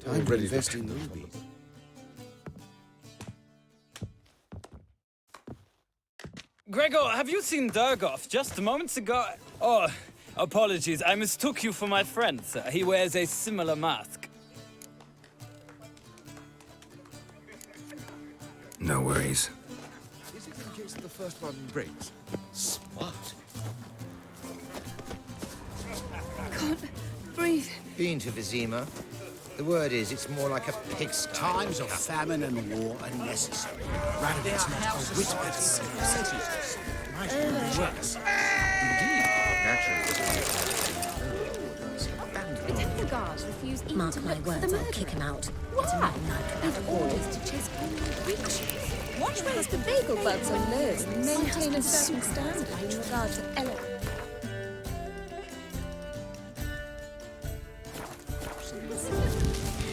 Time to invest in rubies. Gregor, have you seen Durgoff just moments ago? Oh, apologies. I mistook you for my friend, sir. He wears a similar mask. No worries. Is it in case the first one breaks? Smart. Can't breathe. Been to Vizima. The word is, it's more like a pigsty. Times of famine and war are necessary. Rather, it's not a wit worse. The Templar Guards refuse even Mark to my look for words, the I'll murderer. kick him out. Why? With orders to chase criminal creatures. Watch where the bagel bugs are low and maintain a certain standard in regard to elegance.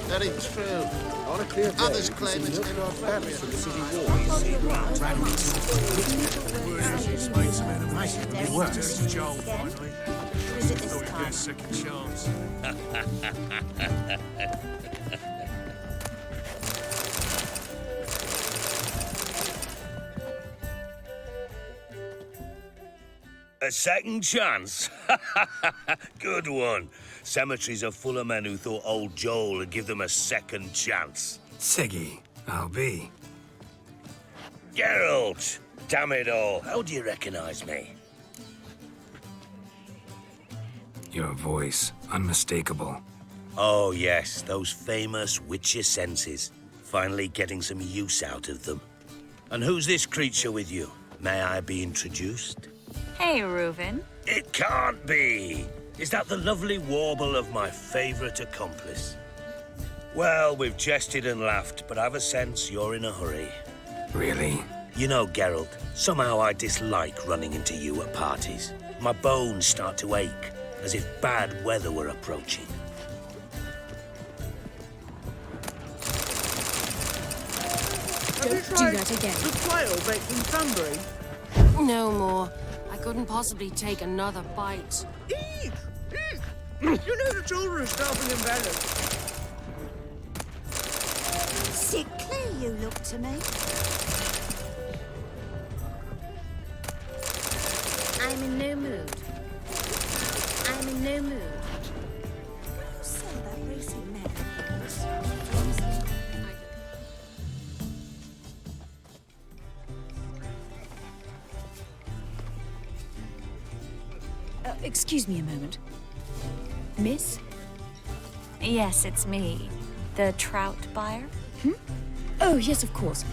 Very true. On a clear day, Others claim it's in our barracks from the city wall. Might even be worse. Joel, finally. Is it this time? Second chance. A second chance? Good one. Cemeteries are full of men who thought old Joel would give them a second chance. Siggy, I'll be. Geralt! Damn it all. How do you recognize me? Your voice, unmistakable. Oh, yes, those famous witcher senses. Finally getting some use out of them. And who's this creature with you? May I be introduced? Hey, Reuven. It can't be! Is that the lovely warble of my favorite accomplice? Well, we've jested and laughed, but I've a sense you're in a hurry. Really? You know, Geralt, somehow I dislike running into you at parties. My bones start to ache, as if bad weather were approaching. Don't do that again. The quail baked in cranberry? No more. I couldn't possibly take another bite. Eat! Eat! You know the children are starving in Venice. Sickly you look to me. I'm in no mood. I'm in no mood. So that racing man Excuse me a moment. Miss? Yes, it's me. The trout buyer? Oh, yes, of course.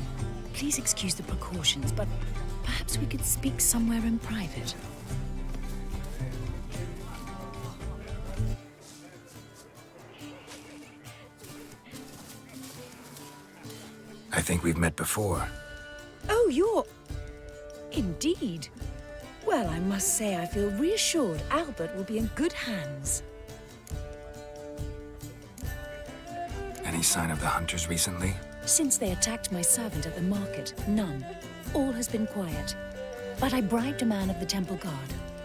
Please excuse the precautions, but perhaps we could speak somewhere in private. I think we've met before. Oh, you're... Indeed. Well, I must say I feel reassured Albert will be in good hands. Any sign of the hunters recently? Since they attacked my servant at the market, none. All has been quiet. But I bribed a man of the Temple Guard.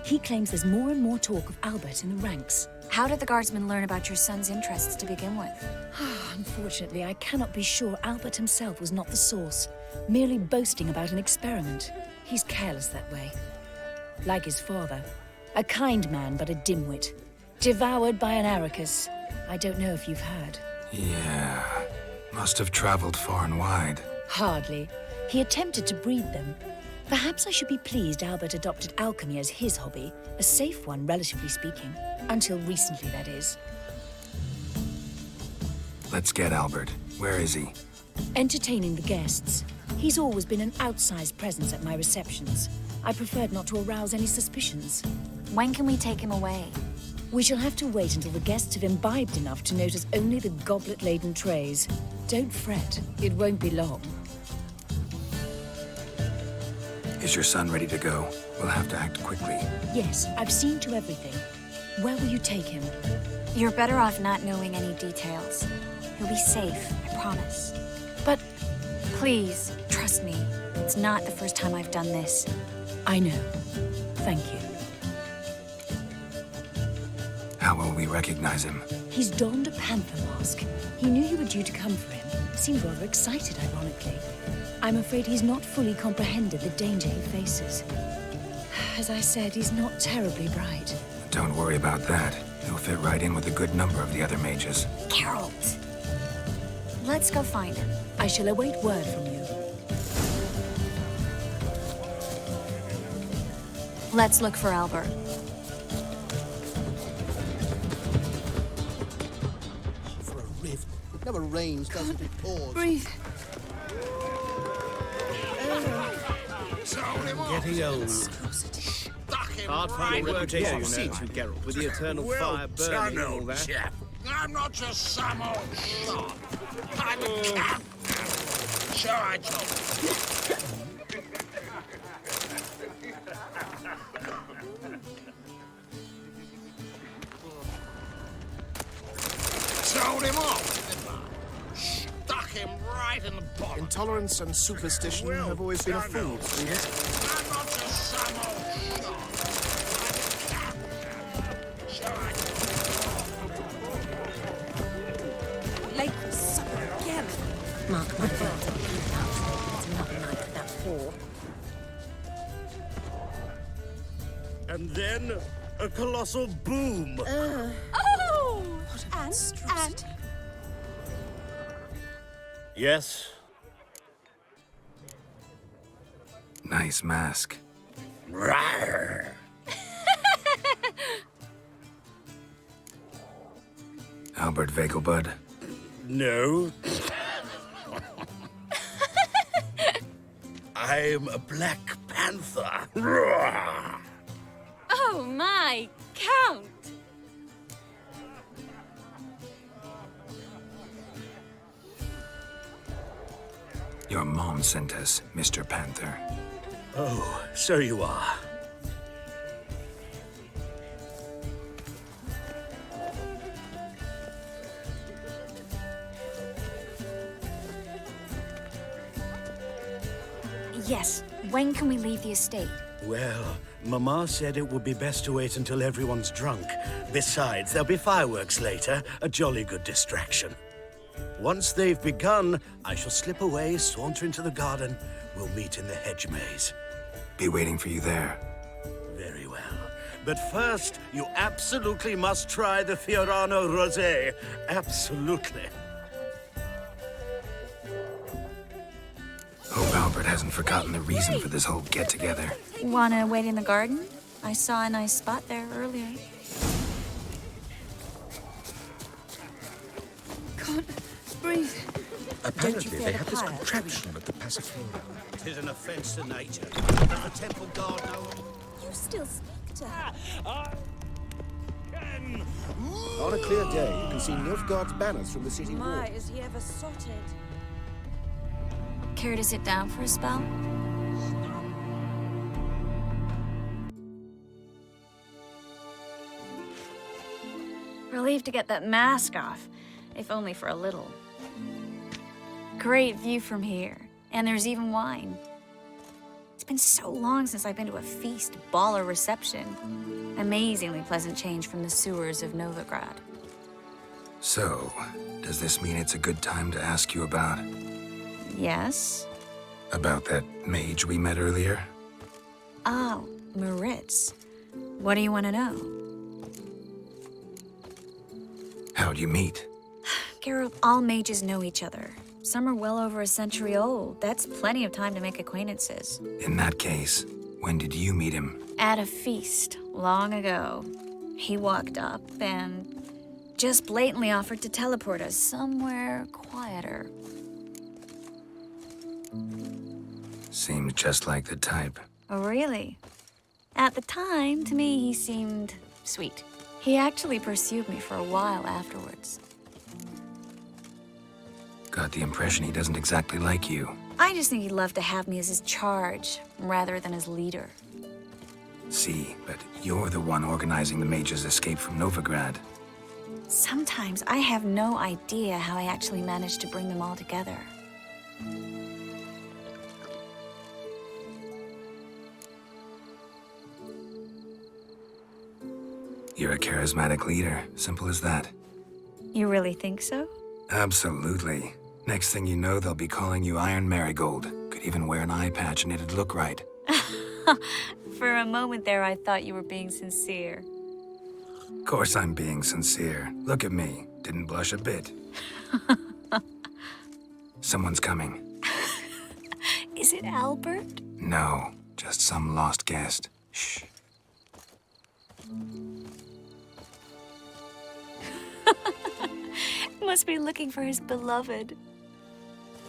He claims there's more and more talk of Albert in the ranks. How did the guardsmen learn about your son's interests to begin with? Unfortunately, I cannot be sure Albert himself was not the source, merely boasting about an experiment. He's careless that way. Like his father. A kind man, but a dimwit. Devoured by an Arrakis. I don't know if you've heard. Yeah. Must have traveled far and wide. Hardly. He attempted to breed them. Perhaps I should be pleased Albert adopted alchemy as his hobby. A safe one, relatively speaking. Until recently, that is. Let's get Albert. Where is he? Entertaining the guests. He's always been an outsized presence at my receptions. I preferred not to arouse any suspicions. When can we take him away? We shall have to wait until the guests have imbibed enough to notice only the goblet-laden trays. Don't fret, it won't be long. Is your son ready to go? We'll have to act quickly. Yes, I've seen to everything. Where will you take him? You're better off not knowing any details. He'll be safe, I promise. But... Please, trust me. It's not the first time I've done this. I know. Thank you. How will we recognize him? He's donned a panther mask. He knew you were due to come for him. Seemed rather excited, ironically. I'm afraid he's not fully comprehended the danger he faces. As I said, he's not terribly bright. Don't worry about that. He'll fit right in with a good number of the other mages. Geralt! Let's go find him. I shall await word from you. Let's look for Albert. For a rift. It never rains, does it? It pours. Breathe. Getting old. Hard for your reputation precedes you, Geralt, with the eternal fire burning and all that. Chap. I'm not just some old sod. I'm a captain. So I told Sold him off, didn't I? Stuck him right in the bottom. Intolerance and superstition have always been a fool's leader. I'm not just some old sod. I'm a captain. So I Late for supper again. Mark my word. It's another night without four. And then a colossal boom. Oh! And? Yes. Nice mask. Rawr. Albert Vegelbud. No. I'm a Black Panther. Rawr. Oh my, Count! Your mom sent us, Mr. Panther. Oh, so you are. Yes, when can we leave the estate? Well, Mama said it would be best to wait until everyone's drunk. Besides, there'll be fireworks later, a jolly good distraction. Once they've begun, I shall slip away, saunter into the garden. We'll meet in the hedge maze. Be waiting for you there. Very well. But first, you absolutely must try the Fiorano Rosé. Absolutely. Hope Albert hasn't forgotten the reason for this whole get-together. Wanna wait in the garden? I saw a nice spot there earlier. Can't breathe. Apparently, they the have this pyre? contraption at the Passiflora. Tis an offense to nature. Does the temple guard know? You still speak to her. On a clear day, you can see Nilfgaard's banners from the city wall. Is he ever sorted? Care to sit down for a spell? Relieved to get that mask off, if only for a little. Great view from here, and there's even wine. It's been so long since I've been to a feast, ball, or reception. Amazingly pleasant change from the sewers of Novigrad. So, does this mean it's a good time to ask you about... Yes? about that mage we met earlier? Oh, Maritz. What do you want to know? How'd you meet? Geralt, all mages know each other. Some are well over a century old. That's plenty of time to make acquaintances. In that case, when did you meet him? At a feast, long ago. He walked up and just blatantly offered to teleport us somewhere quieter. Seemed just like the type. Oh, really? At the time, to me, he seemed sweet. He actually pursued me for a while afterwards. Got the impression he doesn't exactly like you. I just think he'd love to have me as his charge, rather than his leader. See, but you're the one organizing the mage's escape from Novigrad. Sometimes I have no idea how I actually managed to bring them all together. You're a charismatic leader, simple as that. You really think so? Absolutely. Next thing you know, they'll be calling you Iron Marigold. Could even wear an eye patch and it'd look right. For a moment there, I thought you were being sincere. Of course I'm being sincere. Look at me. Didn't blush a bit. Someone's coming. Is it Albert? No, just some lost guest. Shh. Must be looking for his beloved.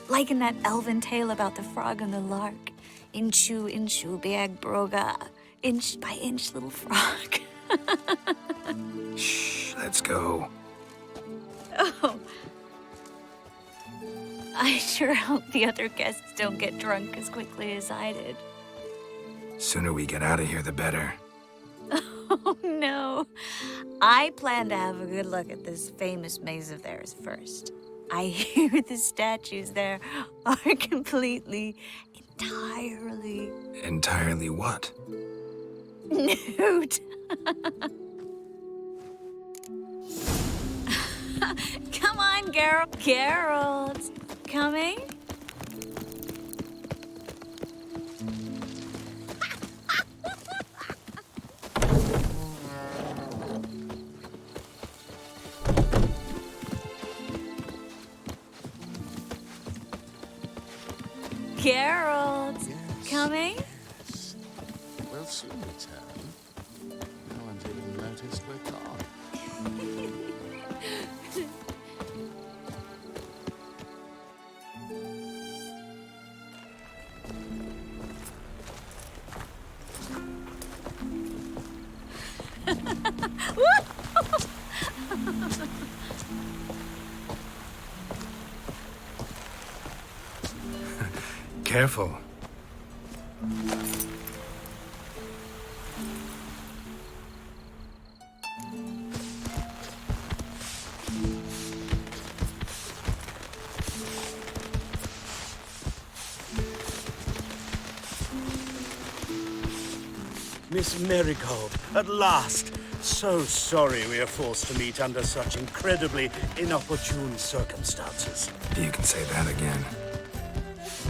Like in that elven tale about the frog and the lark. Inchu, inchu, beag broga. Inch by inch, little frog. Shh, let's go. Oh. I sure hope the other guests don't get drunk as quickly as I did. Sooner we get out of here, the better. Oh, no. I plan to have a good look at this famous maze of theirs first. I hear the statues there are entirely... Entirely what? nude. Come on, Geralt. Geralt. Coming? Geralt. Yes. Coming? Yes. We'll soon return. No one's even noticed we're gone. Careful. Miss Marigold, at last! So sorry we are forced to meet under such incredibly inopportune circumstances. You can say that again.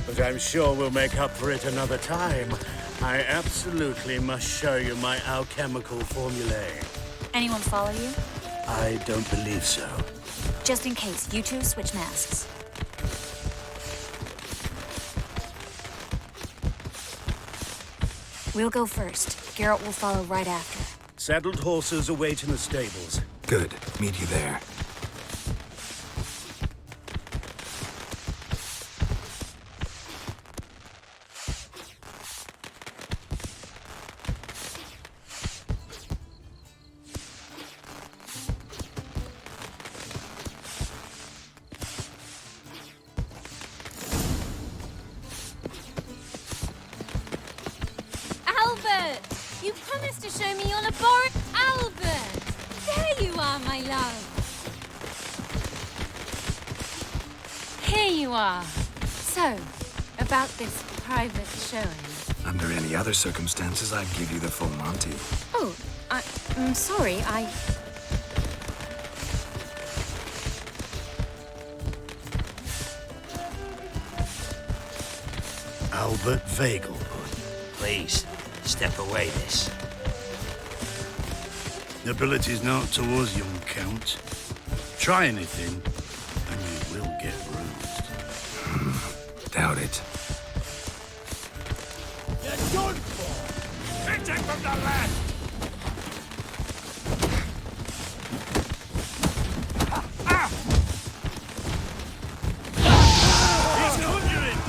But I'm sure we'll make up for it another time. I absolutely must show you my alchemical formulae. Anyone follow you? I don't believe so. Just in case, you two switch masks. We'll go first. Geralt will follow right after. Saddled horses await in the stables. Good. Meet you there. Albert! You promised to show me your laboratory. Albert! There you are, my love. Here you are. So, about this private showing. Under any other circumstances, I'd give you the full Monty. Oh, I'm sorry, Albert Vagel. Please, step away, miss. Nobility's not towards young Count. Try anything, and you will get bruised. Doubt it. You're done for! Hitting from the left! He's conjuring!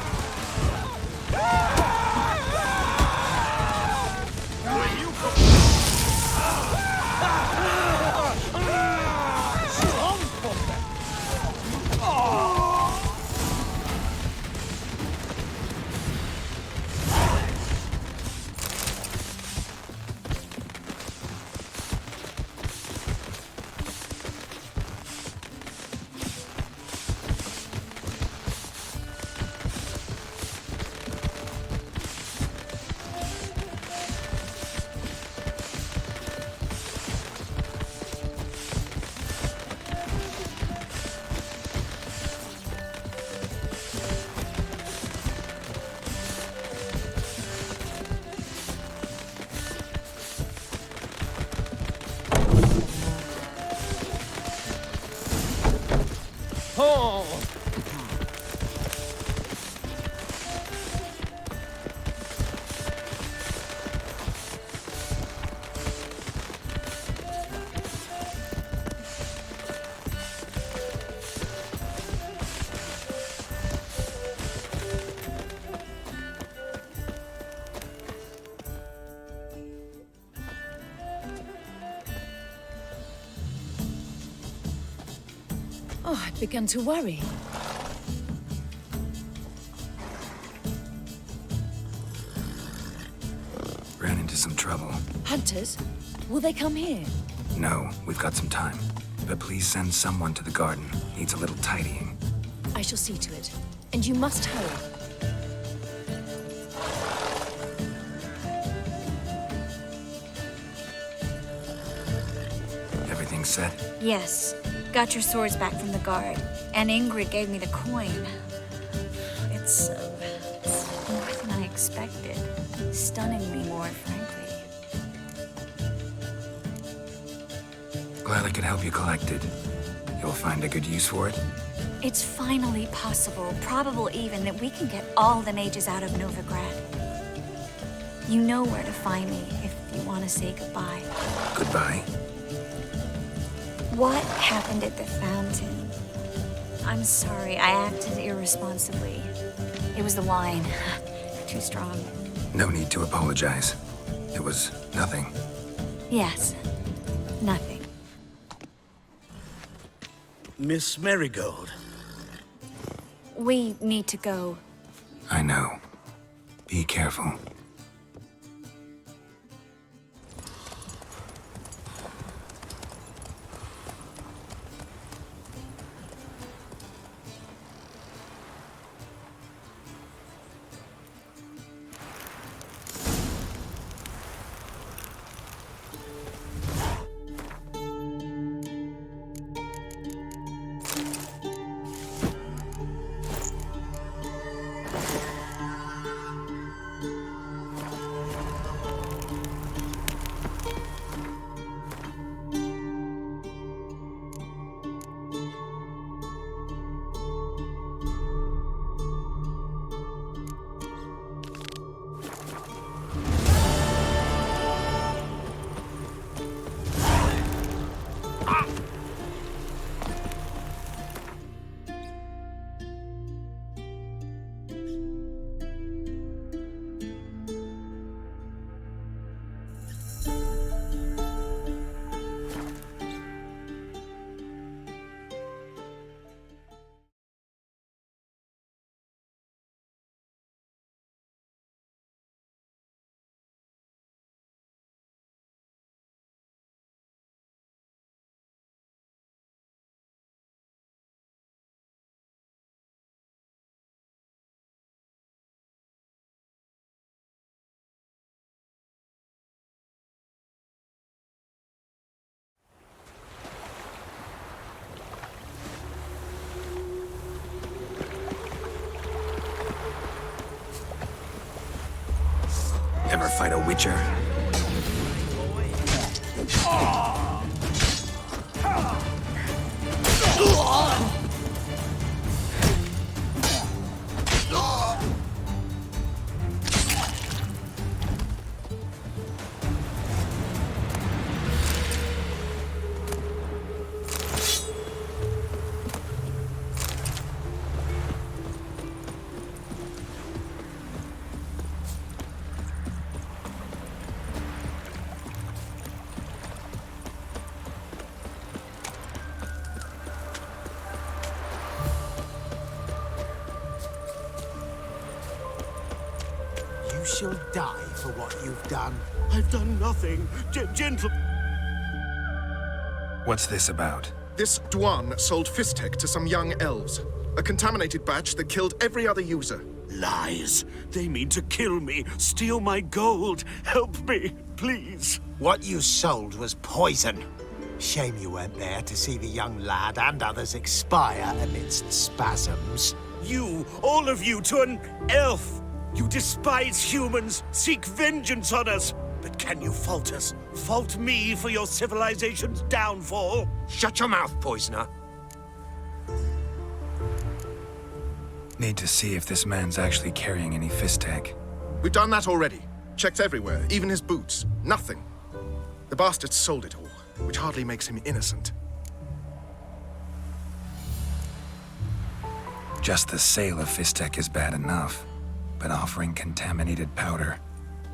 Will you come? Oh! Oh, I've begun to worry. Ran into some trouble. Hunters? Will they come here? No, we've got some time. But please send someone to the garden. Needs a little tidying. I shall see to it. And you must hurry. Everything set? Yes. Got your swords back from the guard. And Ingrid gave me the coin. It's more than I expected. Stunningly more, frankly. Glad I could help you collect it. You'll find a good use for it? It's finally possible, probable even, that we can get all the mages out of Novigrad. You know where to find me if you want to say goodbye. Goodbye. What happened at the fountain? I'm sorry, I acted irresponsibly. It was the wine. Too strong. No need to apologize. It was nothing. Yes, nothing. Miss Marigold. We need to go. I know. Be careful. Ever fight a witcher? You shall die for what you've done. I've done nothing. Gentle... What's this about? This Dwan sold Fistek to some young elves. A contaminated batch that killed every other user. Lies. They mean to kill me, steal my gold. Help me, please. What you sold was poison. Shame you weren't there to see the young lad and others expire amidst spasms. You, all of you, to an elf. You despise humans, seek vengeance on us. But can you fault us? Fault me for your civilization's downfall? Shut your mouth, poisoner. Need to see if this man's actually carrying any Fistek. We've done that already. Checked everywhere, even his boots. Nothing. The bastard sold it all, which hardly makes him innocent. Just the sale of Fistek is bad enough, but offering contaminated powder,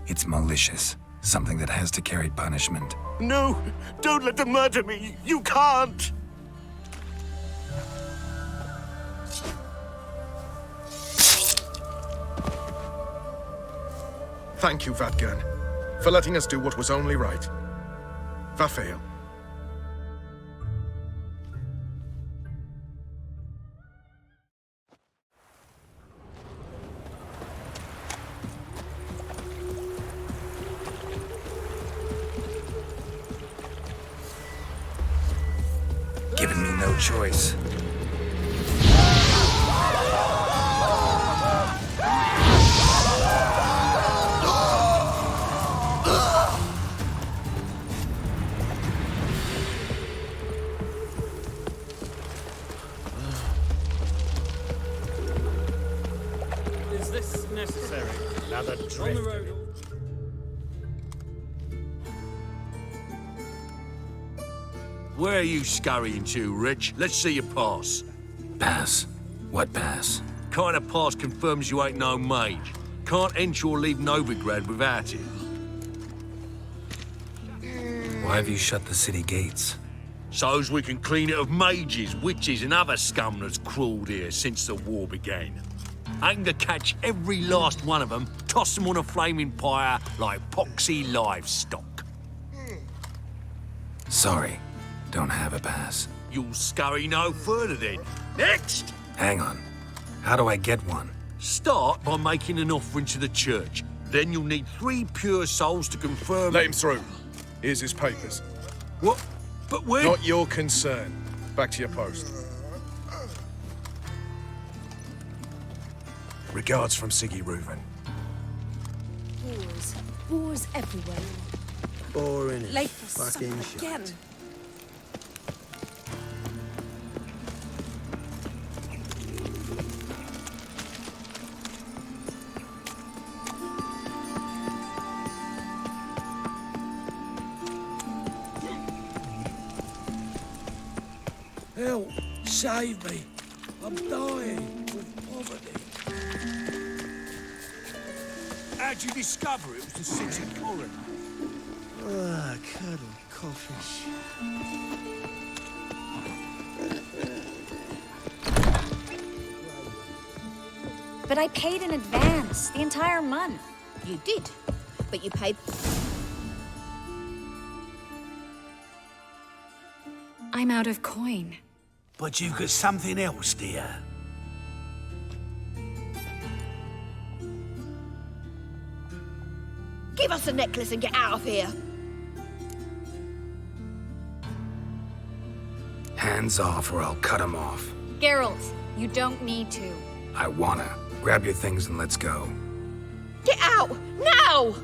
it's malicious. Something that has to carry punishment. No! Don't let them murder me! You can't! Thank you, Vatgern, for letting us do what was only right. Vafael. Given me no choice. Is this necessary? Another On the drift. road. Where are you scurrying to, Rich? Let's see your pass. Pass? What pass? Kind of pass confirms you ain't no mage. Can't enter or leave Novigrad without it. Why have you shut the city gates? So's we can clean it of mages, witches, and other scum that's crawled here since the war began. Aim to catch every last one of them, toss them on a flaming pyre like poxy livestock. Sorry, don't have a pass. You'll scurry no further then. Next! Hang on. How do I get one? Start by making an offering to the church. Then you'll need 3 pure souls to confirm... Let him through. Here's his papers. What? But when... Not your concern. Back to your post. Regards from Siggy Reuven. Boars. Boars everywhere. Boring. Late for Fucking supper again. shite. Help! Save me! I'm dying with poverty. How'd you discover it was the city coroner? Ah, cuddle, coffee. But I paid in advance, the entire month. You did, but you paid. I'm out of coin. But you've got something else, dear. Give us the necklace and get out of here. Hands off or I'll cut them off. Geralt, you don't need to. I wanna. Grab your things and let's go. Get out! Now!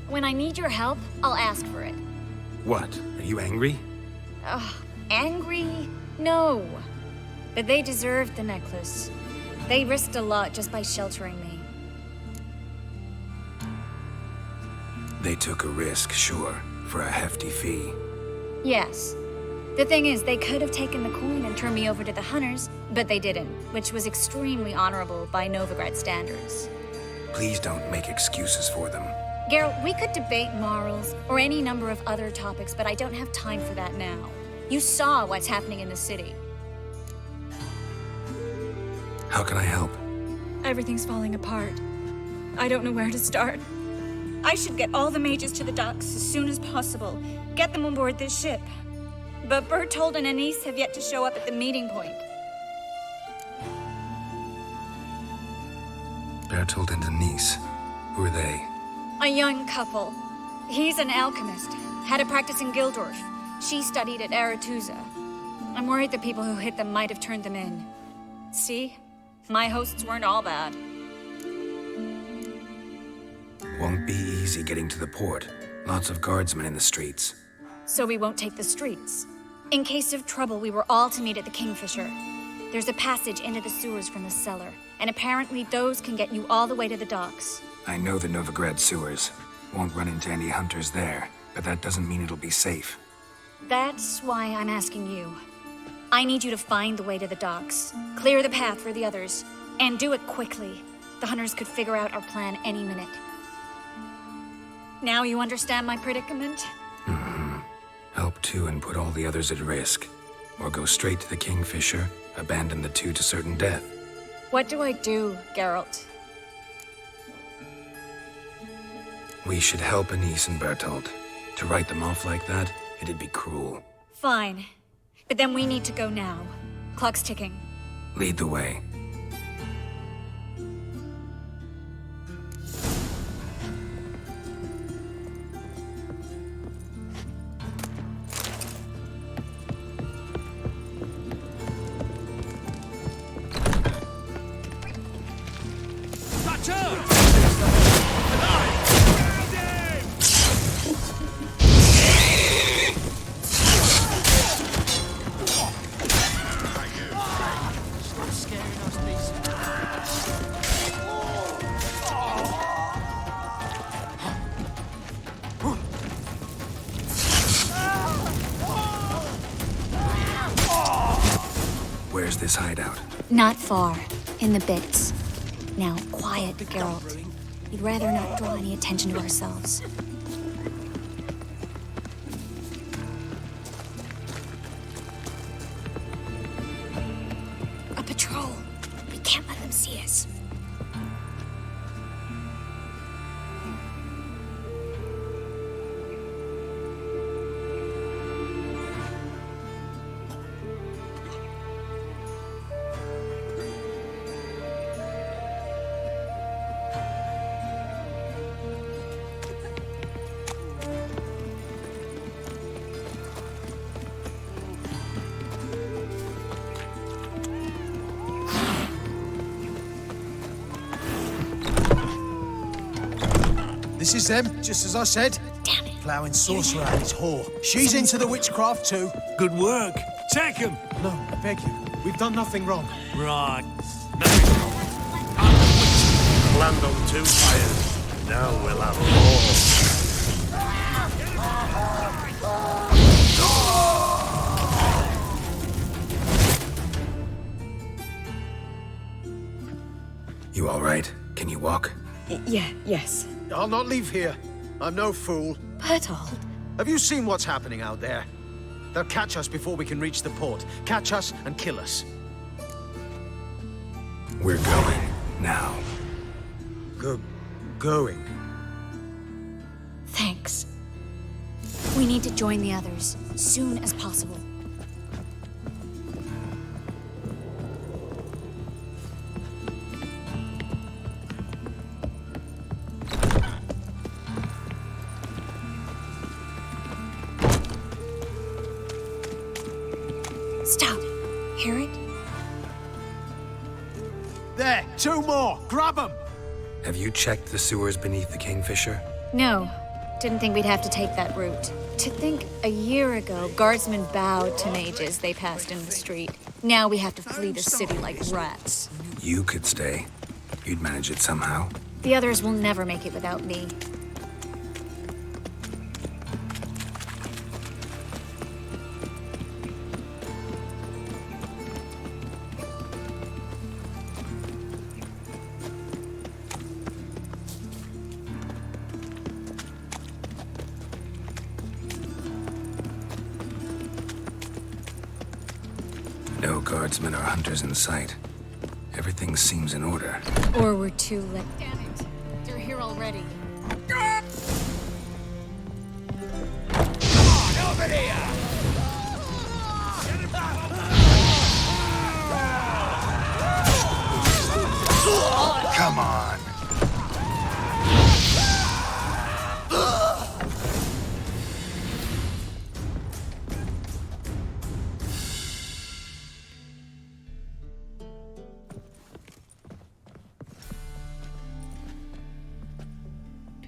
When I need your help, I'll ask for it. What? Are you angry? Ugh, angry? No. But they deserved the necklace. They risked a lot just by sheltering me. They took a risk, sure, for a hefty fee. Yes. The thing is, they could have taken the coin and turned me over to the hunters, but they didn't, which was extremely honorable by Novigrad standards. Please don't make excuses for them. Geralt, we could debate morals or any number of other topics, but I don't have time for that now. You saw what's happening in the city. How can I help? Everything's falling apart. I don't know where to start. I should get all the mages to the docks as soon as possible. Get them on board this ship. But Bertold and Anise have yet to show up at the meeting point. Bertold and Denise. Who are they? A young couple. He's an alchemist. Had a practice in Gildorf. She studied at Aretuza. I'm worried the people who hit them might have turned them in. See? My hosts weren't all bad. Won't be easy getting to the port. Lots of guardsmen in the streets. So we won't take the streets. In case of trouble, we were all to meet at the Kingfisher. There's a passage into the sewers from the cellar, and apparently those can get you all the way to the docks. I know the Novigrad sewers. Won't run into any hunters there, but that doesn't mean it'll be safe. That's why I'm asking you. I need you to find the way to the docks, clear the path for the others, and do it quickly. The hunters could figure out our plan any minute. Now you understand my predicament? Help two and put all the others at risk. Or go straight to the Kingfisher, abandon the two to certain death. What do I do, Geralt? We should help Anise and Bertolt. To write them off like that, it'd be cruel. Fine. But then we need to go now. Clock's ticking. Lead the way. Where's this hideout? Not far. In the bits. Now, quiet, Geralt. We'd rather not draw any attention to ourselves. A patrol. We can't let them see us. This is them, just as I said. Damn it. Ploughing sorcerer and his whore. She's into the witchcraft too. Good work. Take him. No, I beg you. We've done nothing wrong. Right. Land on 2 fires. Now we'll have more. You all right? Can you walk? Yes. I'll not leave here. I'm no fool. Bertolt. Have you seen what's happening out there? They'll catch us before we can reach the port. Catch us and kill us. We're going. Now. Going? Thanks. We need to join the others, soon as possible. Stop. Hear it? There, 2 more. Grab them. Have you checked the sewers beneath the Kingfisher? No. Didn't think we'd have to take that route. To think a year ago, guardsmen bowed to mages they passed in the street. Now we have to flee the city like rats. You could stay. You'd manage it somehow. The others will never make it without me. No guardsmen or hunters in sight. Everything seems in order. Or we're too late. Damn it. They're here already. Come on.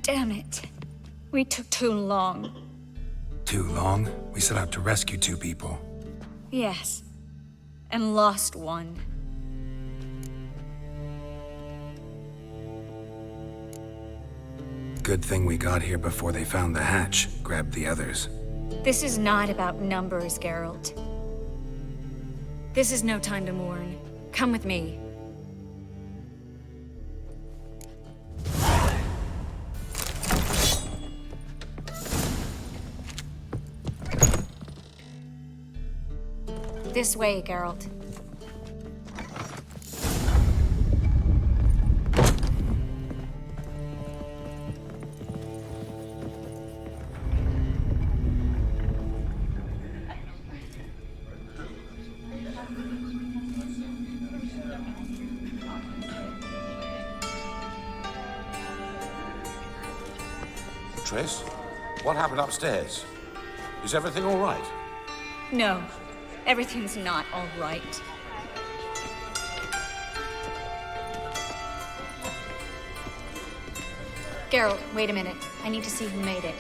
Damn it. We took too long. Too long? We set out to rescue 2 people. Yes. And lost one. Good thing we got here before they found the hatch, grabbed the others. This is not about numbers, Geralt. This is no time to mourn. Come with me. This way, Geralt. Triss, what happened upstairs? Is everything all right? No, everything's not all right. Geralt, wait a minute. I need to see who made it.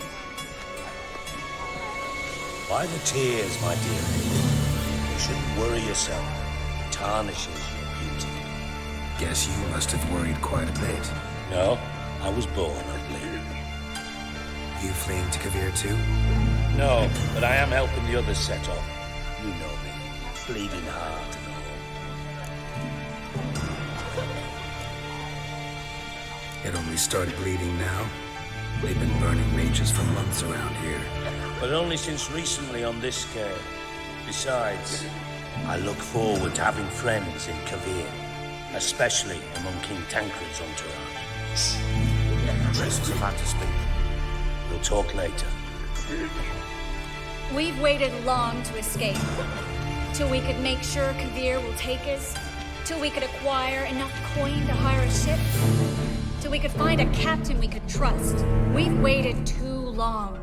By the tears, my dear. You shouldn't worry yourself. It tarnishes your beauty. Guess you must have worried quite a bit. No, I was born ugly. You fleeing to Kavir too? No, but I am helping the others set off. You know me. Bleeding heart and all. It only started bleeding now. They've been burning mages for months around here. But only since recently on this scale. Besides, I look forward to having friends in Kavir, especially among King Tancred's entourage. Triss is about to speak. We'll talk later. We've waited long to escape. Till we could make sure Kavir will take us. Till we could acquire enough coin to hire a ship. Till we could find a captain we could trust. We've waited too long.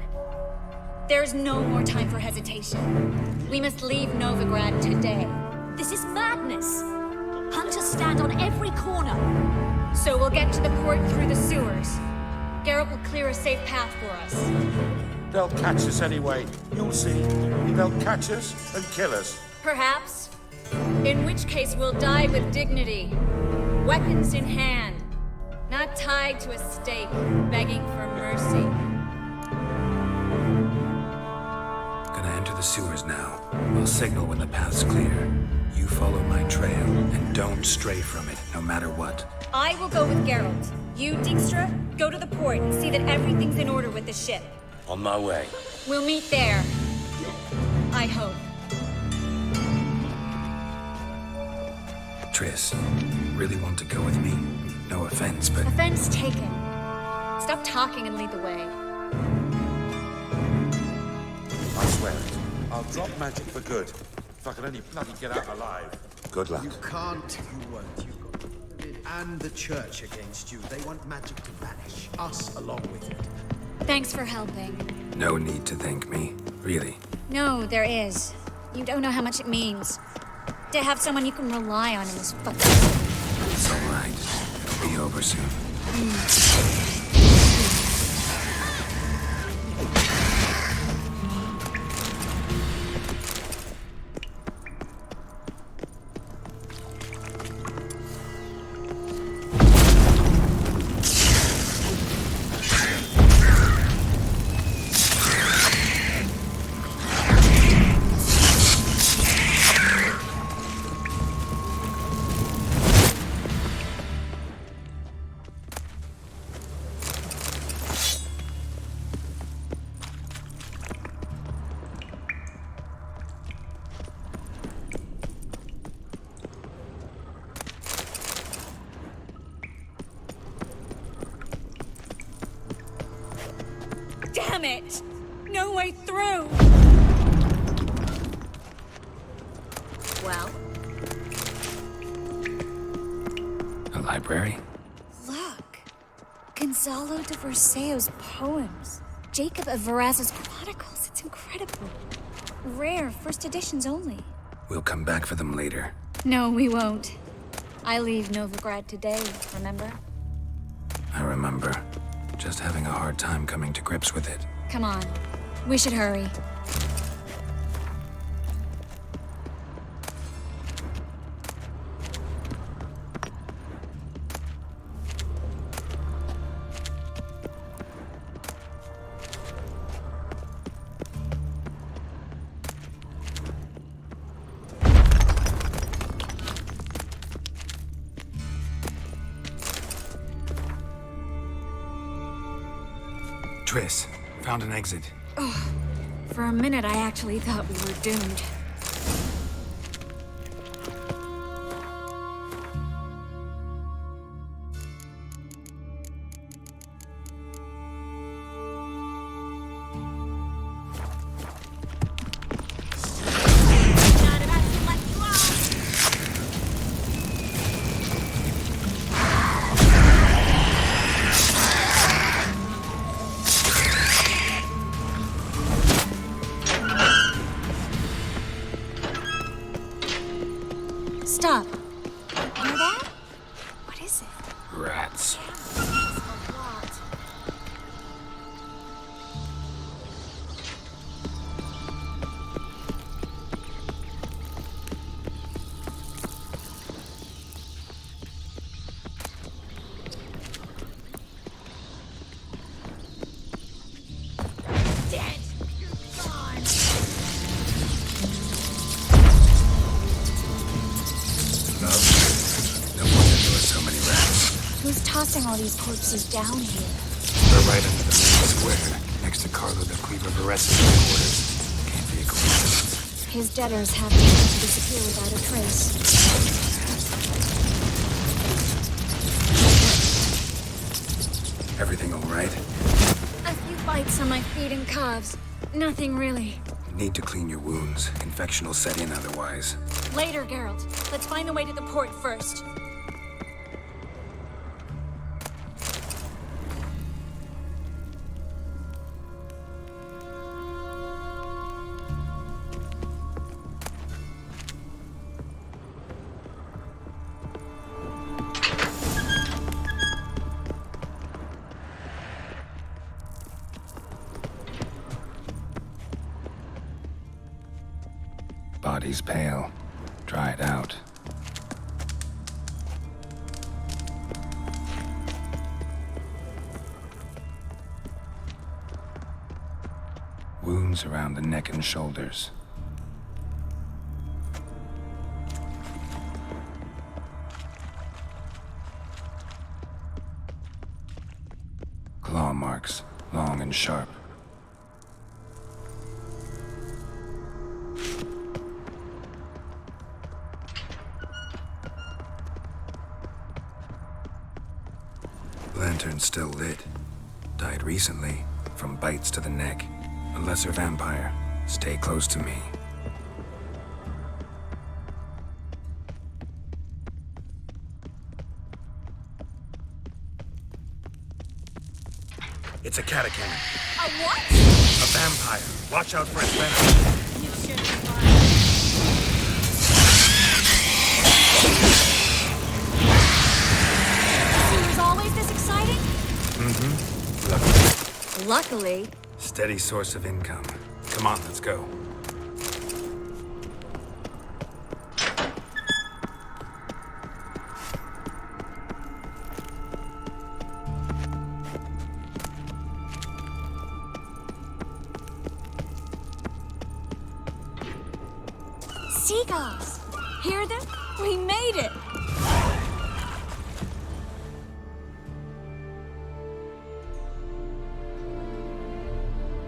There's no more time for hesitation. We must leave Novigrad today. This is madness. Hunters stand on every corner. So we'll get to the port through the sewers. Geralt will clear a safe path for us. They'll catch us anyway. You'll see. They'll catch us and kill us. Perhaps. In which case we'll die with dignity. Weapons in hand. Not tied to a stake, begging for mercy. Gonna enter the sewers now. I'll signal when the path's clear. You follow my trail, and don't stray from it, no matter what. I will go with Geralt. You, Dijkstra, go to the port and see that everything's in order with the ship. On my way. We'll meet there. I hope. Triss, really want to go with me? No offense, but... Offense taken. Stop talking and lead the way. I swear it. I'll drop magic for good. If I can only bloody get out alive. Good luck. You can't, you won't, you got and the church against you. They want magic to vanish. Us along with it. Thanks for helping. No need to thank me, really. No, there is. You don't know how much it means. To have someone you can rely on in this fucking... It's all right. It'll be over soon. Damn it! No way through! Well? A library? Look! Gonzalo de Verseo's poems. Jacob of Varaz's chronicles. It's incredible. Rare, first editions only. We'll come back for them later. No, we won't. I leave Novigrad today, remember? I remember. Just having a hard time coming to grips with it. Come on. We should hurry. Triss, found an exit. Oh, for a minute I actually thought we were doomed. Stop. Hear that? What is it? Rats. Who's tossing all these corpses down here? They're right under the main square, next to Carlo the Cleaver Vares's headquarters. Can't be a coincidence. His debtors haven't been to disappear without a trace. Everything all right? A few bites on my feet and calves. Nothing really. Need to clean your wounds. Infection will set in otherwise. Later, Geralt. Let's find a way to the port first. Body's pale, dried out. Wounds around the neck and shoulders. Claw marks, long and sharp. Lantern still lit. Died recently, from bites to the neck. A lesser vampire. Stay close to me. It's a catacomb. A what? A vampire. Watch out for its venom. You should Seems always this exciting? Mm-hmm. Luckily. Steady source of income. Come on, let's go. Seagulls! Hear them? We made it!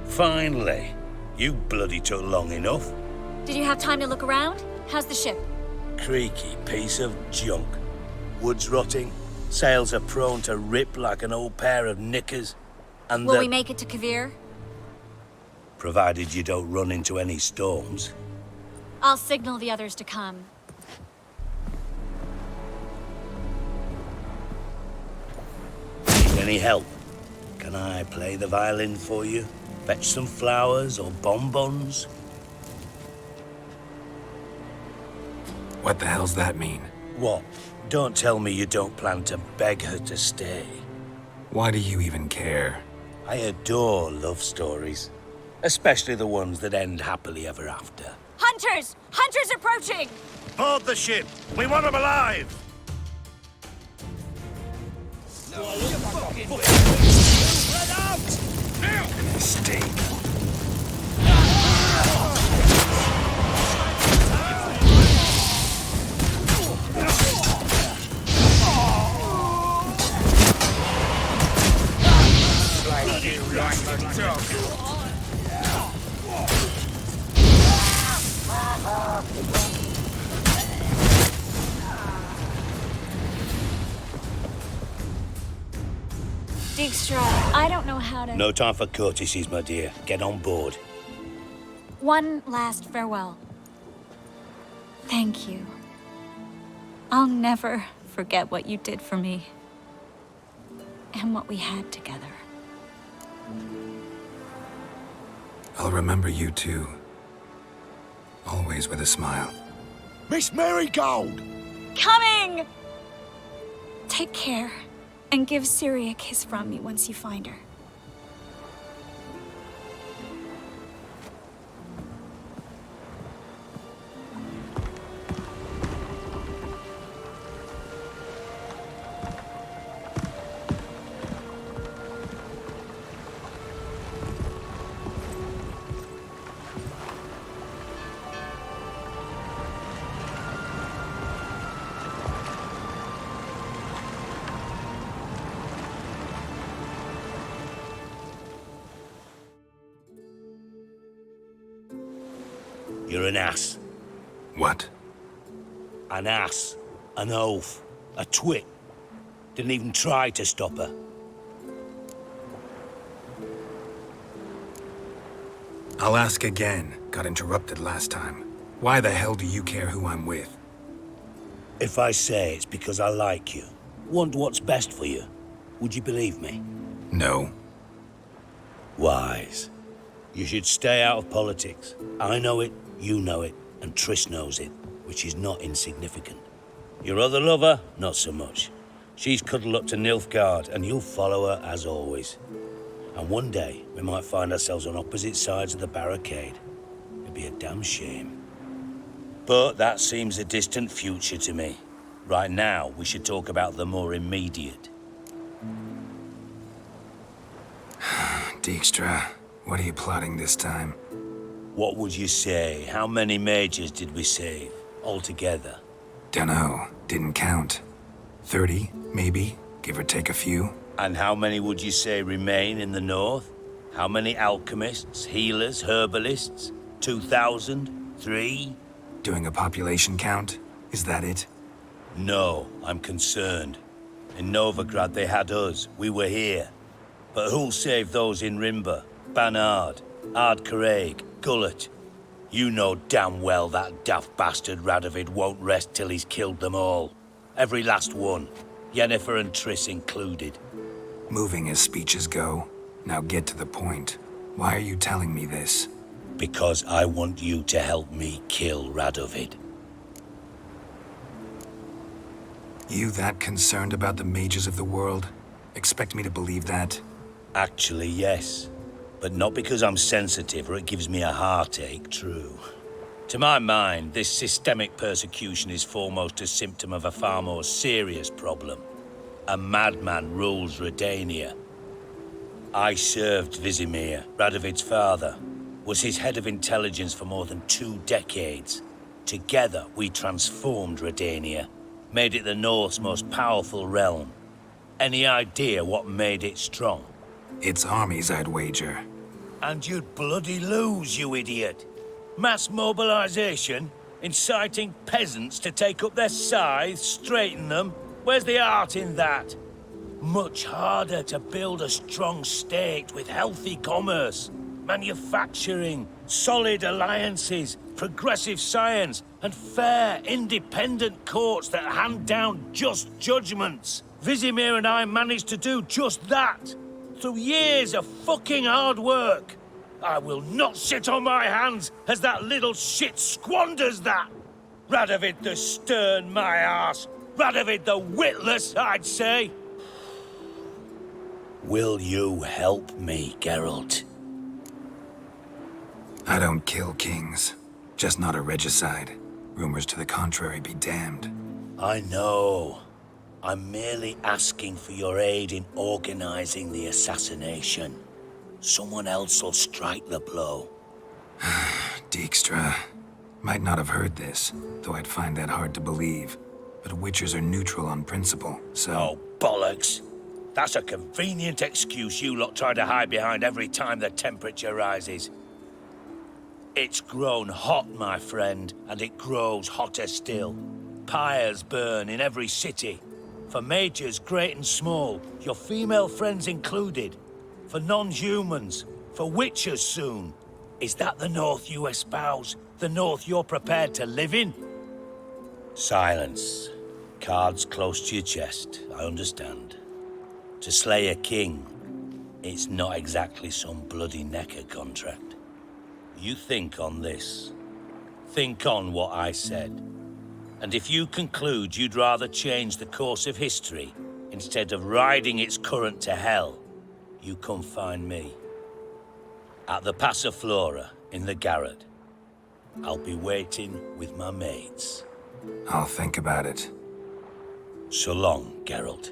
Finally. You bloody took long enough. Did you have time to look around? How's the ship? Creaky piece of junk. Wood's rotting. Sails are prone to rip like an old pair of knickers. And Will we make it to Kavir? Provided you don't run into any storms. I'll signal the others to come. Need any help? Can I play the violin for you? Fetch some flowers or bonbons? What the hell's that mean? What? Don't tell me you don't plan to beg her to stay. Why do you even care? I adore love stories. Especially the ones that end happily ever after. Hunters! Hunters approaching! Board the ship! We want them alive! An mistake. Like Dijkstra, I don't know how to... No time for courtesies, my dear. Get on board. One last farewell. Thank you. I'll never forget what you did for me. And what we had together. I'll remember you too. Always with a smile. Miss Marigold! Coming! Take care, and give Ciri a kiss from me once you find her. You're an ass. What? An ass. An oaf. A twit. Didn't even try to stop her. I'll ask again. Got interrupted last time. Why the hell do you care who I'm with? If I say it's because I like you, want what's best for you, would you believe me? No. Wise. You should stay out of politics. I know it, you know it, and Triss knows it, which is not insignificant. Your other lover, not so much. She's cuddled up to Nilfgaard, and you'll follow her as always. And one day, we might find ourselves on opposite sides of the barricade. It'd be a damn shame. But that seems a distant future to me. Right now, we should talk about the more immediate. Dijkstra, what are you plotting this time? What would you say? How many mages did we save, altogether? Dunno, didn't count. 30, maybe, give or take a few. And how many would you say remain in the north? How many alchemists, healers, herbalists? 2,000? 3? Doing a population count? Is that it? No, I'm concerned. In Novigrad they had us, we were here. But who'll save those in Rimba? Banard, Ardcaraig, Gullet? You know damn well that daft bastard Radovid won't rest till he's killed them all. Every last one. Yennefer and Triss included. Moving as speeches go. Now get to the point. Why are you telling me this? Because I want you to help me kill Radovid. You that concerned about the mages of the world? Expect me to believe that? Actually, yes. But not because I'm sensitive or it gives me a heartache, true. To my mind, this systemic persecution is foremost a symptom of a far more serious problem. A madman rules Redania. I served Vizimir, Radovid's father, was his head of intelligence for more than 2 decades. Together, we transformed Redania, made it the North's most powerful realm. Any idea what made it strong? Its armies, I'd wager. And you'd bloody lose, you idiot. Mass mobilization? Inciting peasants to take up their scythes, straighten them? Where's the art in that? Much harder to build a strong state with healthy commerce, manufacturing, solid alliances, progressive science, and fair, independent courts that hand down just judgments. Vizimir and I managed to do just that. Through years of fucking hard work. I will not sit on my hands as that little shit squanders that. Radovid the stern, my ass. Radovid the witless, I'd say. Will you help me, Geralt? I don't kill kings. Just not a regicide. Rumors to the contrary be damned. I know. I'm merely asking for your aid in organizing the assassination. Someone else will strike the blow. Dijkstra. Might not have heard this, though I'd find that hard to believe. But Witchers are neutral on principle, so... Oh, bollocks. That's a convenient excuse you lot try to hide behind every time the temperature rises. It's grown hot, my friend, and it grows hotter still. Pyres burn in every city. For mages great and small, your female friends included. For non-humans, for witchers soon. Is that the North you espouse? The North you're prepared to live in? Silence. Cards close to your chest, I understand. To slay a king, it's not exactly some bloody necker contract. You think on this. Think on what I said. And if you conclude you'd rather change the course of history instead of riding its current to hell, you come find me. At the Passiflora in the Garrett. I'll be waiting with my mates. I'll think about it. So long, Geralt.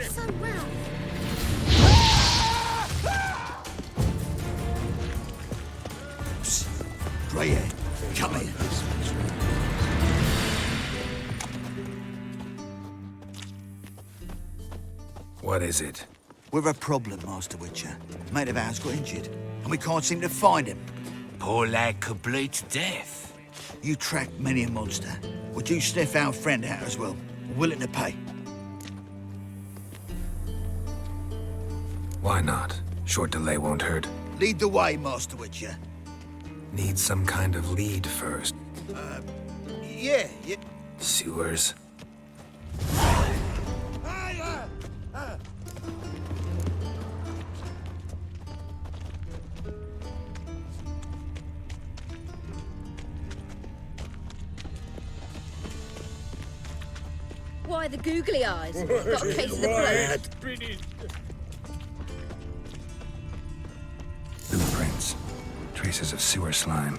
So well. Greyhead, come here. What is it? We're a problem, Master Witcher. Mate of ours got injured, and we can't seem to find him. Poor lad could bleed to death. You tracked many a monster. Would you sniff our friend out as well? Willing to pay? Why not? Short delay won't hurt. Lead the way, Master Witcher. Need some kind of lead first. Yeah. Sewers. Why the googly eyes? Got a case of the blood. Blueprints. Traces of sewer slime.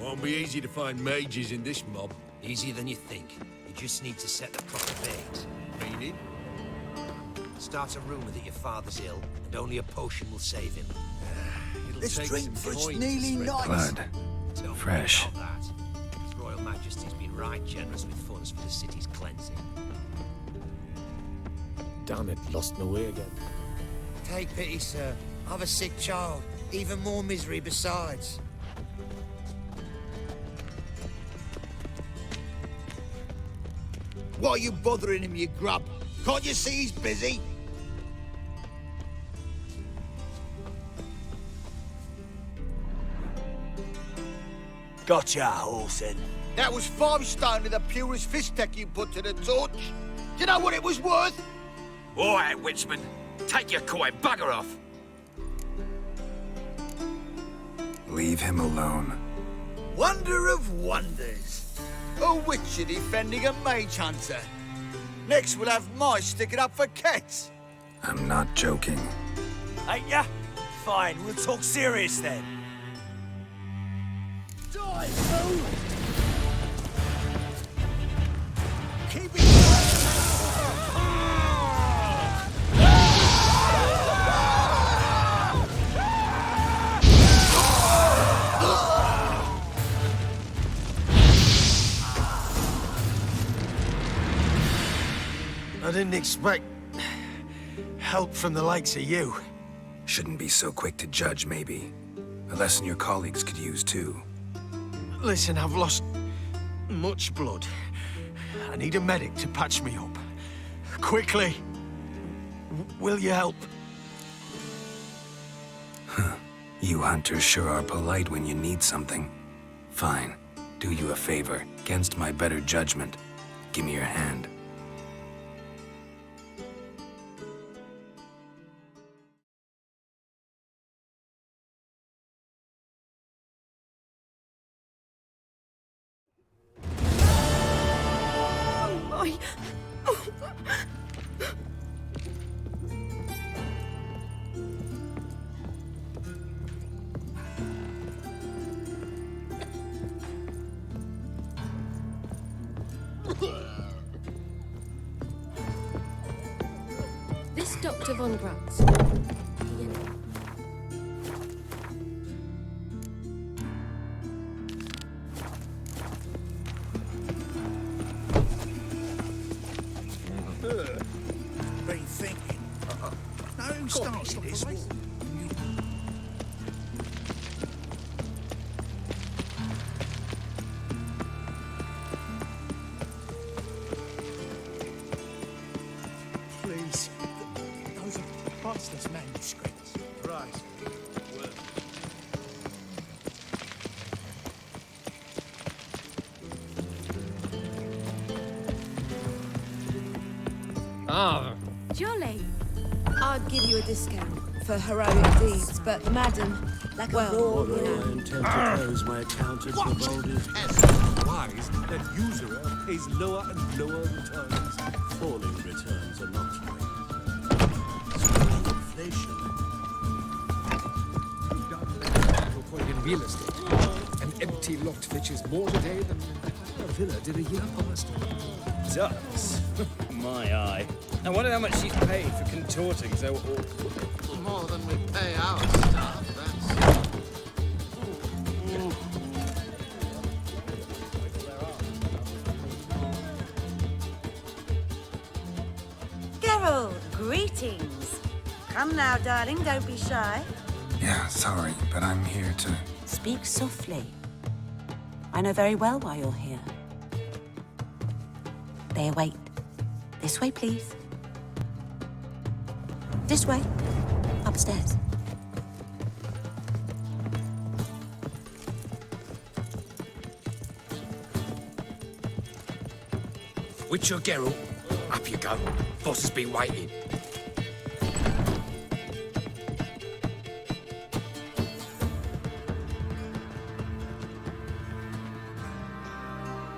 Won't be easy to find mages in this mob. Easier than you think. You just need to set the proper bait. Meaning? Start a rumour that your father's ill, and only a potion will save him. It'll This take drink some fruit's coins nearly to spread nice. Blood. Don't worry Fresh. about that. His Royal Majesty's been right generous with funds for the city's cleansing. Damn it, lost my way again. Take pity, sir. I've a sick child. Even more misery besides. Why are you bothering him, you grub? Can't you see he's busy? Gotcha, Horsen. That was 5 stone of the purest fistek you put to the torch. Do you know what it was worth? All right, Witchman. Take your coin, bugger off. Leave him alone. Wonder of wonders. A witcher defending a mage hunter. Next we'll have mice sticking up for cats. I'm not joking. Ain't ya? Fine, we'll talk serious then. Die, fool! Keep it. I didn't expect help from the likes of you. Shouldn't be so quick to judge, maybe. A lesson your colleagues could use, too. Listen, I've lost much blood. I need a medic to patch me up. Quickly. Will you help? You hunters sure are polite when you need something. Fine. Do you a favor. Against my better judgment. Give me your hand. Dr. von Gratz. Been thinking. Now who started this war? Please. Those are priceless manuscripts. Right. Ah. Jolly. I'd give you a discount for heroic deeds, but madam, well, you I know. intend to close my account at Vivaldi's. Wise that usurer pays lower and lower returns. Falling returns are not right. Inflation. Point in real estate. An empty lot fetches more today than a villa did a year past. Ducks? My eye. I wonder how much she's paid for contorting so awkward. More than we pay our staff, that's... Geralt, greetings. Come now, darling, don't be shy. Yeah, sorry, but I'm here to... Speak softly. I know very well why you're here. They await. This way, please. This way. Upstairs. Witcher Geralt, up you go. Boss has been waiting.